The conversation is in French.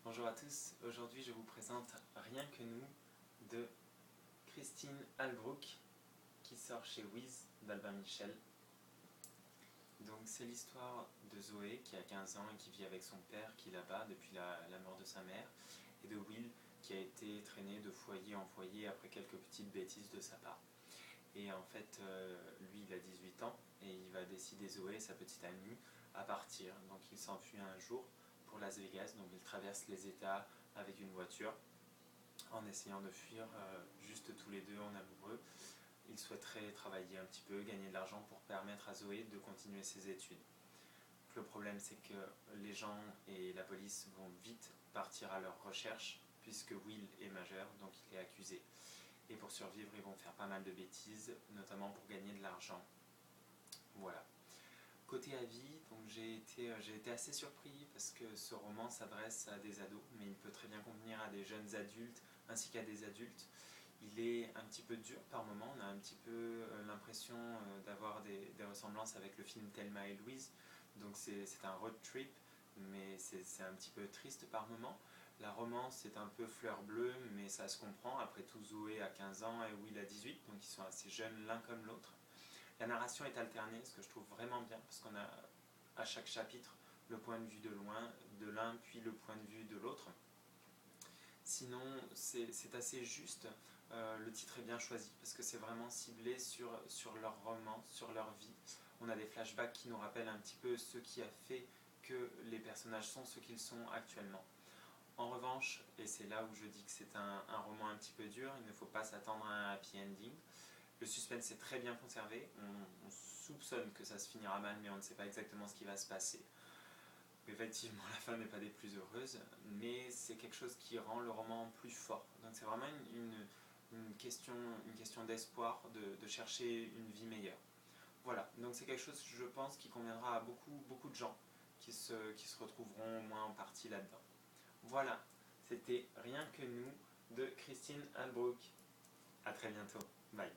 Bonjour à tous, aujourd'hui je vous présente Rien que nous de Christine Albrook qui sort chez Wiz d'Albin Michel. Donc c'est l'histoire de Zoé qui a 15 ans et qui vit avec son père qui est là-bas depuis la mort de sa mère, et de Will qui a été traîné de foyer en foyer après quelques petites bêtises de sa part. Et en fait, lui il a 18 ans et il va décider, Zoé, sa petite amie, à partir. Donc il s'enfuit un jour pour Las Vegas, donc il traverse les États avec une voiture en essayant de fuir juste tous les deux en amoureux. Il souhaiterait travailler un petit peu, gagner de l'argent pour permettre à Zoé de continuer ses études. Le problème, c'est que les gens et la police vont vite partir à leur recherche puisque Will est majeur, donc il est accusé. Et pour survivre, ils vont faire pas mal de bêtises, notamment pour gagner de l'argent. Voilà. Côté avis, donc j'ai été assez surpris parce que ce roman s'adresse à des ados, mais il peut très bien convenir à des jeunes adultes ainsi qu'à des adultes. Il est un petit peu dur par moments, on a un petit peu l'impression d'avoir des ressemblances avec le film Thelma et Louise. Donc c'est un road trip, mais c'est un petit peu triste par moments. La romance est un peu fleur bleue, mais ça se comprend. Après tout, Zoé a 15 ans et Will a 18, donc ils sont assez jeunes l'un comme l'autre. La narration est alternée, ce que je trouve vraiment bien, parce qu'on a à chaque chapitre le point de vue de l'un, puis le point de vue de l'autre. Sinon, c'est assez juste, le titre est bien choisi, parce que c'est vraiment ciblé sur leur roman, sur leur vie. On a des flashbacks qui nous rappellent un petit peu ce qui a fait que les personnages sont ce qu'ils sont actuellement. En revanche, et c'est là où je dis que c'est un roman un petit peu dur, il ne faut pas s'attendre à un happy ending. Le suspense est très bien conservé, on soupçonne que ça se finira mal, mais on ne sait pas exactement ce qui va se passer. Effectivement, la fin n'est pas des plus heureuses, mais c'est quelque chose qui rend le roman plus fort. Donc c'est vraiment une question d'espoir, de chercher une vie meilleure. Voilà, donc c'est quelque chose, je pense, qui conviendra à beaucoup de gens qui se retrouveront au moins en partie là-dedans. Voilà, c'était Rien que nous de Christine Albrook. A très bientôt, bye.